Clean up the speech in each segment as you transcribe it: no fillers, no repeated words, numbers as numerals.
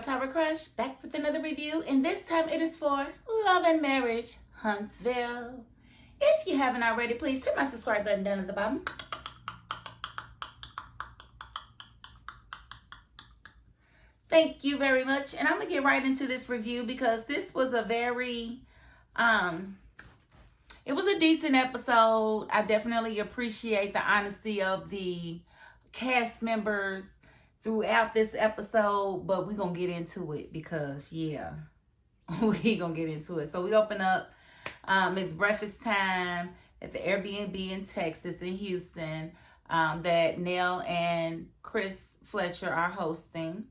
Tower Crush, back with another review, and this time it is for Love and Marriage Huntsville. If you haven't already, please hit my subscribe button down at the bottom. Thank you very much, and I'm going to get right into this review because this was a very, it was a decent episode. I definitely appreciate the honesty of the cast members throughout this episode, but we're gonna get into it because yeah, we gonna get into it. So we open up, it's breakfast time at the Airbnb in Texas, in Houston, that Nell and Chris Fletcher are hosting,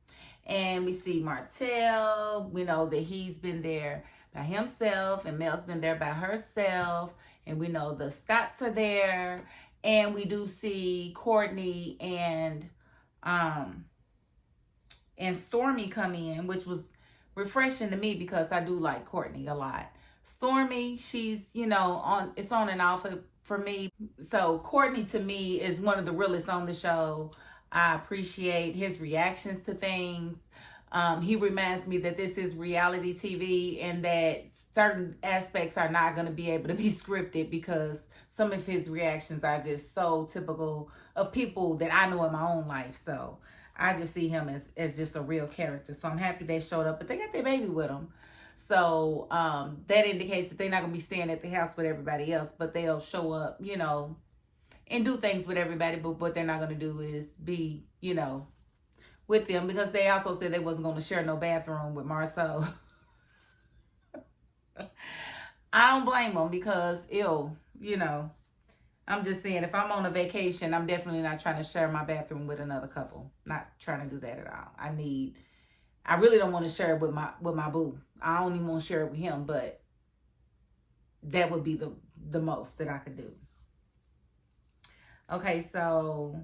and we see Martell. We know that he's been there by himself and Mel's been there by herself, and we know the Scotts are there, and we do see Courtney and Stormy come in, which was refreshing to me because I do like Courtney a lot. Stormy, she's, it's on and off for me. So Courtney to me is one of the realest on the show. I appreciate his reactions to things. He reminds me that this is reality TV and that certain aspects are not going to be able to be scripted because some of his reactions are just so typical of people that I know in my own life. So I just see him as just a real character. So I'm happy they showed up, but they got their baby with them. So that indicates that they're not going to be staying at the house with everybody else, but they'll show up, and do things with everybody. But what they're not going to do is be, with them, because they also said they wasn't going to share no bathroom with Marceau. I don't blame them because, I'm just saying, if I'm on a vacation, I'm definitely not trying to share my bathroom with another couple. Not trying to do that at all. I really don't want to share it with my boo. I don't even want to share it with him, but that would be the most that I could do. Okay, so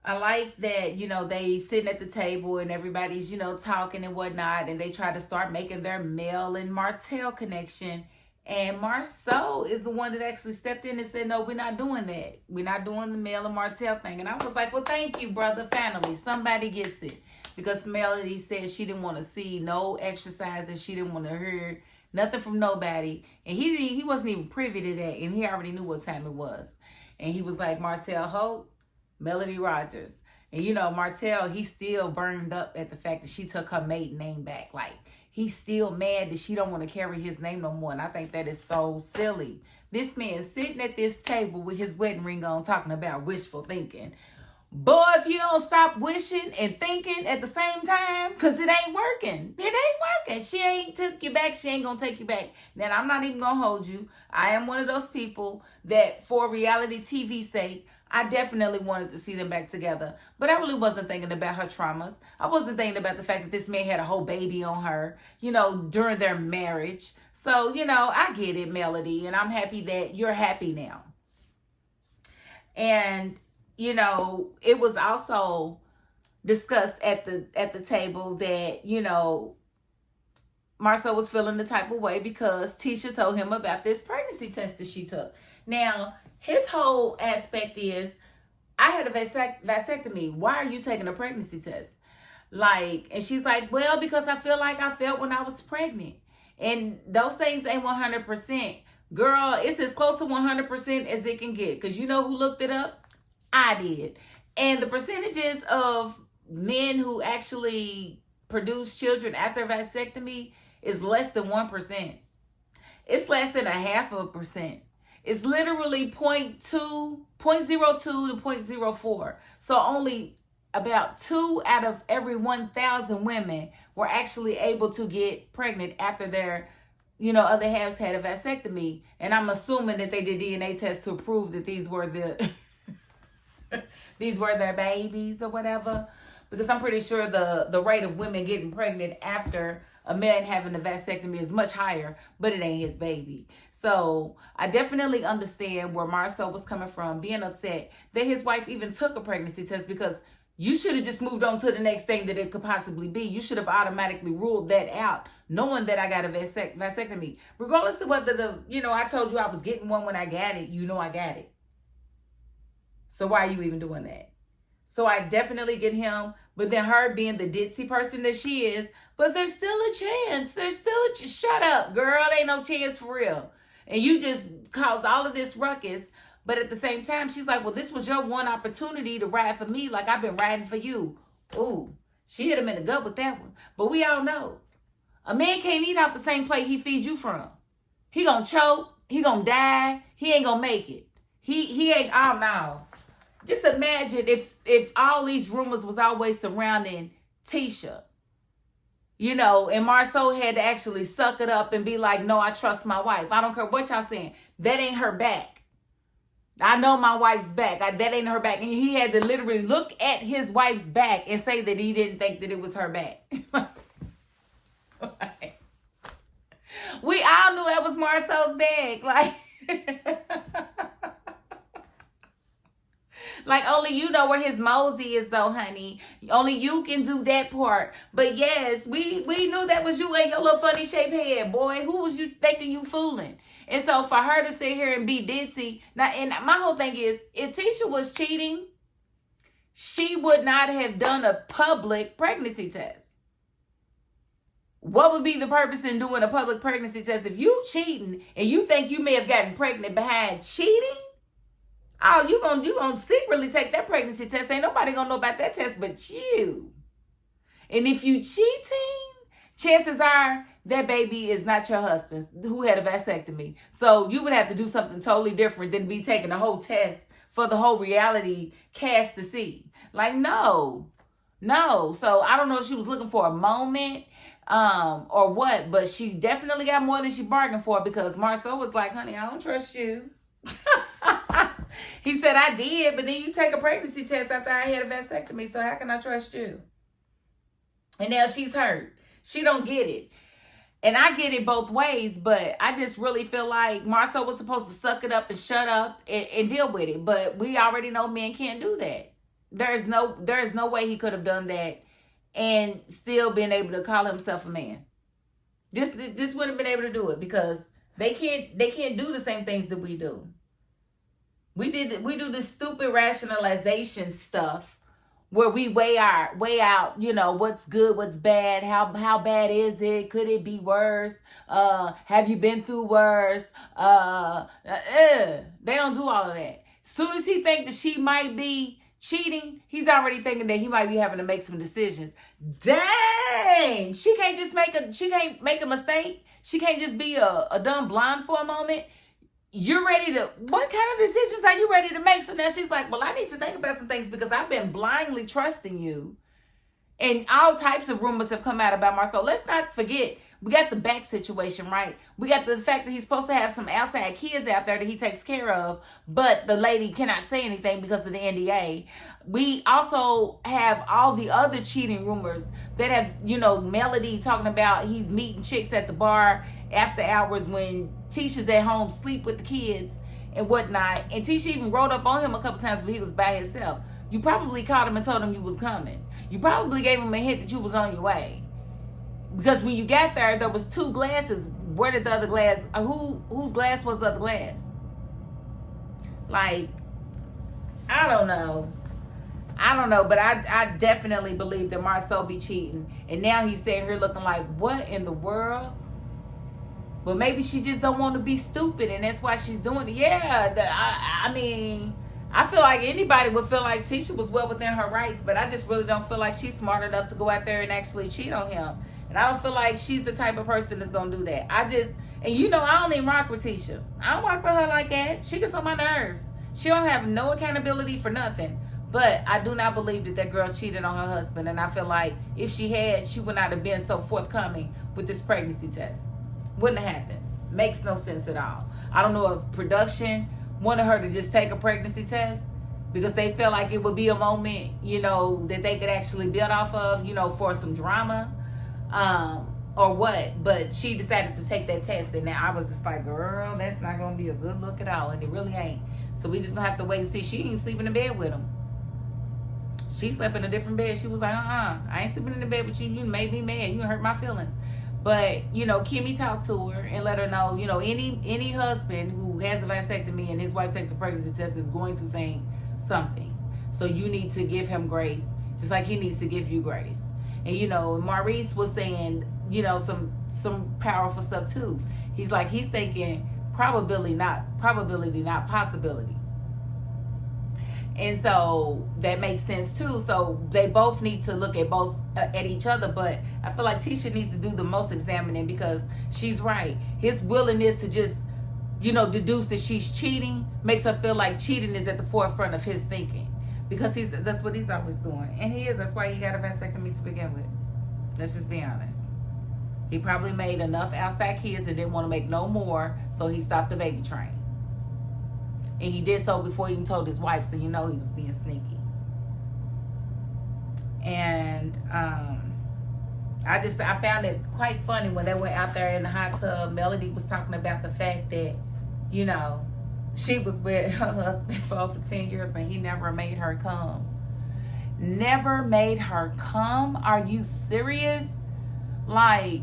I like that, they sitting at the table and everybody's, talking and whatnot, and they try to start making their Mel and Martell connection. And Marceau is the one that actually stepped in and said, no, we're not doing that. We're not doing the Mel and Martell thing. And I was like, well, thank you, brother. Finally, somebody gets it. Because Melody said she didn't want to see no exercises. She didn't want to hear nothing from nobody. And he wasn't even privy to that. And he already knew what time it was. And he was like, Martell Hope, Melody Rogers. And, Martell, he's still burned up at the fact that she took her maiden name back. Like, he's still mad that she don't want to carry his name no more. And I think that is so silly. This man sitting at this table with his wedding ring on talking about wishful thinking. Boy, if you don't stop wishing and thinking at the same time, because it ain't working. It ain't working. She ain't took you back. She ain't going to take you back. Now, I'm not even going to hold you. I am one of those people that for reality TV sake, I definitely wanted to see them back together. But I really wasn't thinking about her traumas. I wasn't thinking about the fact that this man had a whole baby on her, during their marriage. So, I get it, Melody. And I'm happy that you're happy now. And, it was also discussed at the table that, Marceau was feeling the type of way because Tisha told him about this pregnancy test that she took. Now, his whole aspect is, I had a vasectomy. Why are you taking a pregnancy test? And she's like, well, because I feel like I felt when I was pregnant. And those things ain't 100%. Girl, it's as close to 100% as it can get. Because you know who looked it up? I did. And the percentages of men who actually produce children after vasectomy is less than 1%. It's less than 0.5%. It's literally 0.02 to 0.04. So only about 2 out of every 1,000 women were actually able to get pregnant after their, other halves had a vasectomy. And I'm assuming that they did DNA tests to prove that these were their babies or whatever. Because I'm pretty sure the rate of women getting pregnant after a man having a vasectomy is much higher, but it ain't his baby. So I definitely understand where Marceau was coming from, being upset that his wife even took a pregnancy test, because you should have just moved on to the next thing that it could possibly be. You should have automatically ruled that out, knowing that I got a vasectomy. Regardless of whether I told you I was getting one when I got it, I got it. So why are you even doing that? So I definitely get him But then her being the ditzy person that she is, but there's still a chance. There's still a chance. Shut up, girl. Ain't no chance for real. And you just caused all of this ruckus. But at the same time, she's like, well, this was your one opportunity to ride for me like I've been riding for you. Ooh, she hit him in the gut with that one. But we all know, a man can't eat out the same plate he feeds you from. He gonna choke. He gonna die. He ain't gonna make it. He ain't, oh no. Just imagine if all these rumors was always surrounding Tisha, you know, and Marceau had to actually suck it up and be like, no, I trust my wife. I don't care what y'all saying. That ain't her back. I know my wife's back. That ain't her back. And he had to literally look at his wife's back and say that he didn't think that it was her back. We all knew that was Marceau's bag. Like only you know where his mosey is though, honey. Only you can do that part. But yes, we knew that was you and your little funny shaped head, boy. Who was you thinking you fooling? And so for her to sit here and be ditzy. Now, and my whole thing is, if Tisha was cheating, she would not have done a public pregnancy test. What would be the purpose in doing a public pregnancy test? If you cheating and you think you may have gotten pregnant behind cheating, oh, you gonna secretly take that pregnancy test. Ain't nobody gonna know about that test but you. And if you cheating, chances are that baby is not your husband who had a vasectomy. So you would have to do something totally different than be taking a whole test for the whole reality cast to see. Like, no. So I don't know if she was looking for a moment or what, but she definitely got more than she bargained for, because Marceau was like, honey, I don't trust you. He said, I did, but then you take a pregnancy test after I had a vasectomy, so how can I trust you? And now she's hurt. She don't get it. And I get it both ways, but I just really feel like Marceau was supposed to suck it up and shut up and deal with it. But we already know men can't do that. There is no way he could have done that and still been able to call himself a man. Just wouldn't have been able to do it, because they can't do the same things that we do. We do this stupid rationalization stuff where we weigh out, you know, what's good, what's bad, how bad is it? Could it be worse? Have you been through worse? They don't do all of that. Soon as he think that she might be cheating, he's already thinking that he might be having to make some decisions. Dang! She can't make a mistake. She can't just be a dumb blonde for a moment. You're ready to, what kind of decisions are you ready to make? So now she's like, well, I need to think about some things because I've been blindly trusting you. And all types of rumors have come out about Marceau. Let's not forget, we got the back situation, right? We got the fact that he's supposed to have some outside kids out there that he takes care of, but the lady cannot say anything because of the NDA. We also have all the other cheating rumors that have, you know, Melody talking about he's meeting chicks at the bar after hours when Tisha's at home, sleep with the kids and whatnot. And Tisha even wrote up on him a couple times when he was by himself. You probably called him and told him you was coming. You probably gave him a hint that you was on your way. Because when you got there, there was 2 glasses. Where did the other glass, whose glass was the other glass? Like, I don't know, but I definitely believe that Marceau be cheating. And now he's sitting here looking like, what in the world? But maybe she just don't want to be stupid, and that's why she's doing it. Yeah, I mean, I feel like anybody would feel like Tisha was well within her rights, but I just really don't feel like she's smart enough to go out there and actually cheat on him. And I don't feel like she's the type of person that's going to do that. And you know, I don't even rock with Tisha. I don't rock with her like that. She gets on my nerves. She don't have no accountability for nothing. But I do not believe that girl cheated on her husband. And I feel like if she had, she would not have been so forthcoming with this pregnancy test. Wouldn't have happened. Makes no sense at all. I don't know if production wanted her to just take a pregnancy test because they felt like it would be a moment, you know, that they could actually build off of, you know, for some drama, or what. But she decided to take that test, and now I was just like, girl, that's not gonna be a good look at all, and it really ain't. So we just gonna have to wait and see. She ain't sleeping in bed with him. She slept in a different bed. She was like, I ain't sleeping in the bed with you. You made me mad. You hurt my feelings. But, you know, Kimmy talked to her and let her know, you know, any husband who has a vasectomy and his wife takes a pregnancy test is going to think something. So you need to give him grace just like he needs to give you grace. And you know, Maurice was saying, you know, some powerful stuff too. He's thinking probability not possibility. And so that makes sense too. So they both need to look at each other. But I feel like Tisha needs to do the most examining, because she's right. His willingness to just, you know, deduce that she's cheating makes her feel like cheating is at the forefront of his thinking, because that's what he's always doing. And he is. That's why he got a vasectomy to begin with. Let's just be honest. He probably made enough outside kids and didn't want to make no more, so he stopped the baby train. And he did so before he even told his wife, so you know he was being sneaky. And I found it quite funny when they were out there in the hot tub. Melody was talking about the fact that, you know, she was with her husband for over 10 years and he never made her come. Never made her come? Are you serious? Like,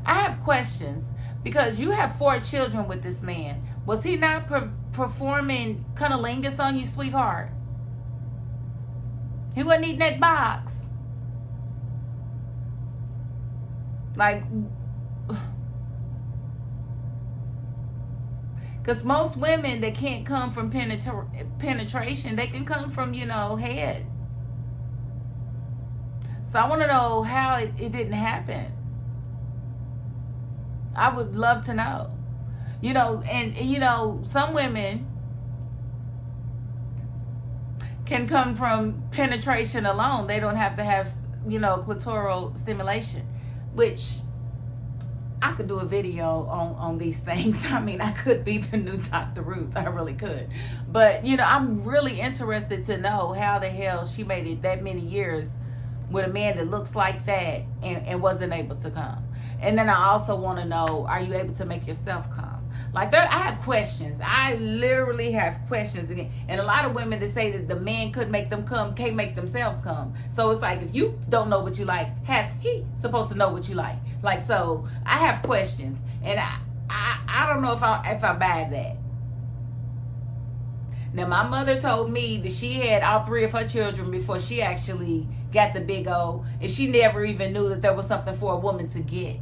I have questions, because you have 4 children with this man. Was he not performing cunnilingus on you, sweetheart? He wasn't eating that box. Like, because most women that can't come from penetration, they can come from, you know, head. So I want to know how it didn't happen. I would love to know. You know, and you know, some women can come from penetration alone. They don't have to have, you know, clitoral stimulation, which I could do a video on these things. I mean, I could be the new Dr. Ruth. I really could. But, you know, I'm really interested to know how the hell she made it that many years with a man that looks like that and wasn't able to come. And then I also want to know, are you able to make yourself come? Like, I have questions. I literally have questions. And a lot of women that say that the man could make them come can't make themselves come. So it's like, if you don't know what you like, has he supposed to know what you like? Like, so I have questions. And I don't know if I buy that. Now, my mother told me that she had all 3 of her children before she actually got the big O. And she never even knew that there was something for a woman to get.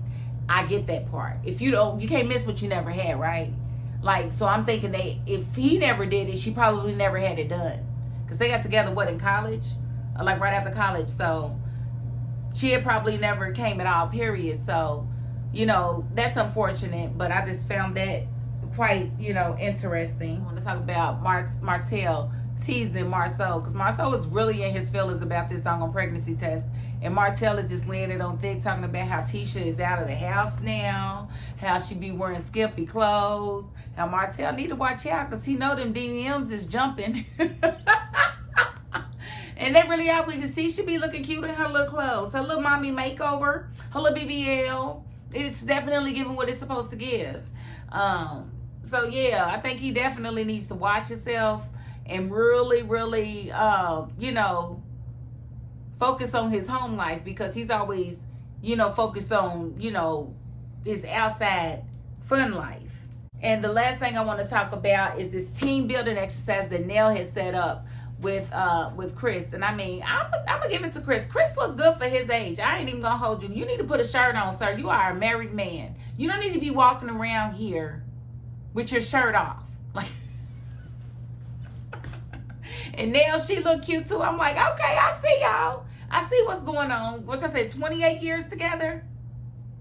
I get that part. If you can't miss what you never had, right? Like, so I'm thinking that if he never did it, she probably never had it done. Because they got together, in college? Or like right after college. So she had probably never came at all, period. So, you know, that's unfortunate. But I just found that quite, you know, interesting. I want to talk about Martell teasing Marceau. Because Marceau is really in his feelings about this doggone pregnancy test. And Martell is just laying it on thick, talking about how Tisha is out of the house now, how she be wearing skimpy clothes, how Martell need to watch out because he know them DMs is jumping. And they really are. We can see she be looking cute in her little clothes. Her little mommy makeover, her little BBL. It's definitely giving what it's supposed to give. So, yeah, I think he definitely needs to watch himself and really, really, you know, focus on his home life, because he's always, you know, focused on, you know, his outside fun life. And the last thing I want to talk about is this team building exercise that Nell has set up with Chris. And I mean, I'm gonna give it to Chris. Chris look good for his age. I ain't even gonna hold you. You need to put a shirt on, sir. You are a married man. You don't need to be walking around here with your shirt off. Like, and Nell, she look cute too. I'm like, okay, I see y'all. I see what's going on. What I said, 28 years together?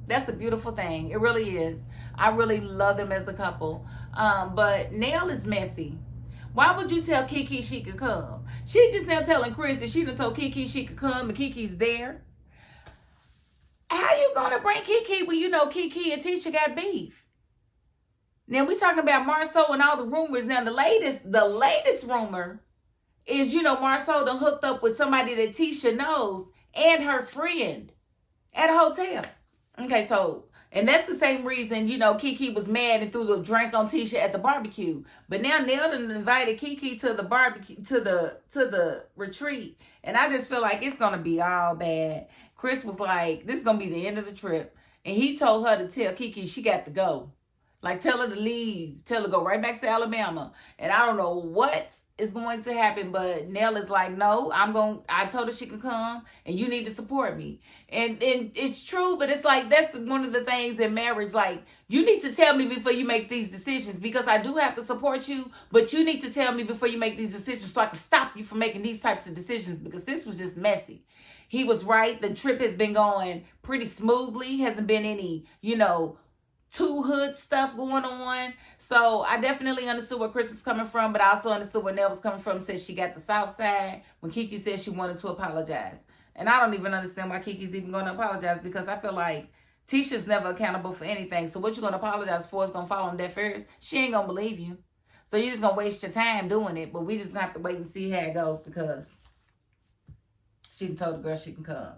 That's a beautiful thing. It really is. I really love them as a couple. But Nell is messy. Why would you tell Kiki she could come? She just now telling Chris that she done told Kiki she could come and Kiki's there. How you gonna bring Kiki when you know Kiki and Tisha got beef? Now we talking about Marceau and all the rumors. Now the latest rumor is, you know, Marceau done hooked up with somebody that Tisha knows and her friend at a hotel. Okay, so, and that's the same reason, you know, Kiki was mad and threw the drink on Tisha at the barbecue. But now Nell done invited Kiki to the barbecue, to the retreat. And I just feel like it's going to be all bad. Chris was like, this is going to be the end of the trip. And he told her to tell Kiki she got to go. Like, tell her to leave. Tell her to go right back to Alabama. And I don't know what is going to happen, but Nell is like, no, I told her she can come, and you need to support me. And it's true, but it's like, that's one of the things in marriage. Like, you need to tell me before you make these decisions, because I do have to support you, but you need to tell me before you make these decisions so I can stop you from making these types of decisions, because this was just messy. He was right. The trip has been going pretty smoothly. Hasn't been any, too hood stuff going on. So I definitely understood where Chris was coming from, but I also understood where Nell was coming from. Said she got the south side when Kiki said she wanted to apologize. And I don't even understand why Kiki's even going to apologize, because I feel like Tisha's never accountable for anything. So what you're going to apologize for is going to fall on deaf ears. She ain't going to believe you. So you're just going to waste your time doing it. But we just going to have to wait and see how it goes, because she told the girl she can come.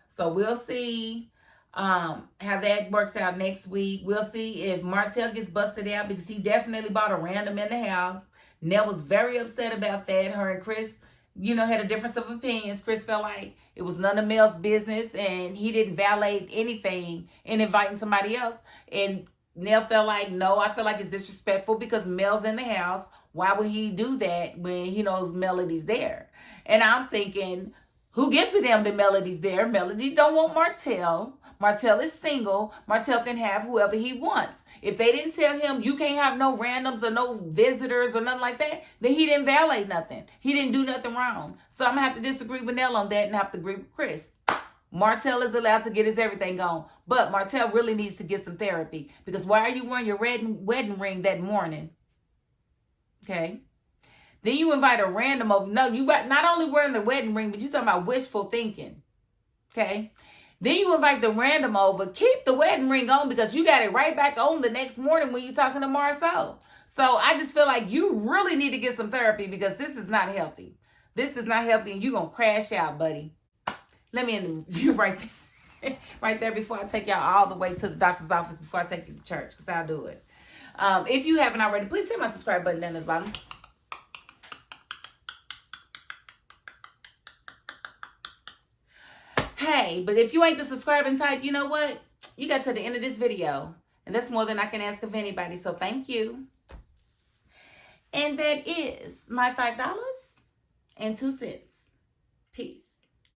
So we'll see how that works out next week. We'll see if Martell gets busted out, because he definitely bought a random in the house. Nell was very upset about that. Her and Chris, had a difference of opinions. Chris felt like it was none of Mel's business, and he didn't violate anything in inviting somebody else. And Nell felt like, no, I feel like it's disrespectful because Mel's in the house. Why would he do that when he knows Melody's there? And I'm thinking, who gives a damn that Melody's there? Melody don't want Martell. Martell is single. Martell can have whoever he wants. If they didn't tell him you can't have no randoms or no visitors or nothing like that, then he didn't violate nothing. He didn't do nothing wrong. So I'm going to have to disagree with Nell on that and have to agree with Chris. Martell is allowed to get his everything on. But Martell really needs to get some therapy. Because why are you wearing your wedding ring that morning? Okay. Then you invite a random over. No, you not only wearing the wedding ring, but you're talking about wishful thinking. Okay. Then you invite the random over. Keep the wedding ring on, because you got it right back on the next morning when you're talking to Marceau. So I just feel like you really need to get some therapy, because this is not healthy. This is not healthy, and you're going to crash out, buddy. Let me interview right there. Right there before I take y'all all the way to the doctor's office, before I take you to church, because I'll do it. If you haven't already, please hit my subscribe button down at the bottom. Hey, but if you ain't the subscribing type, you know what? You got to the end of this video. And that's more than I can ask of anybody. So thank you. And that is my $5.02. Peace.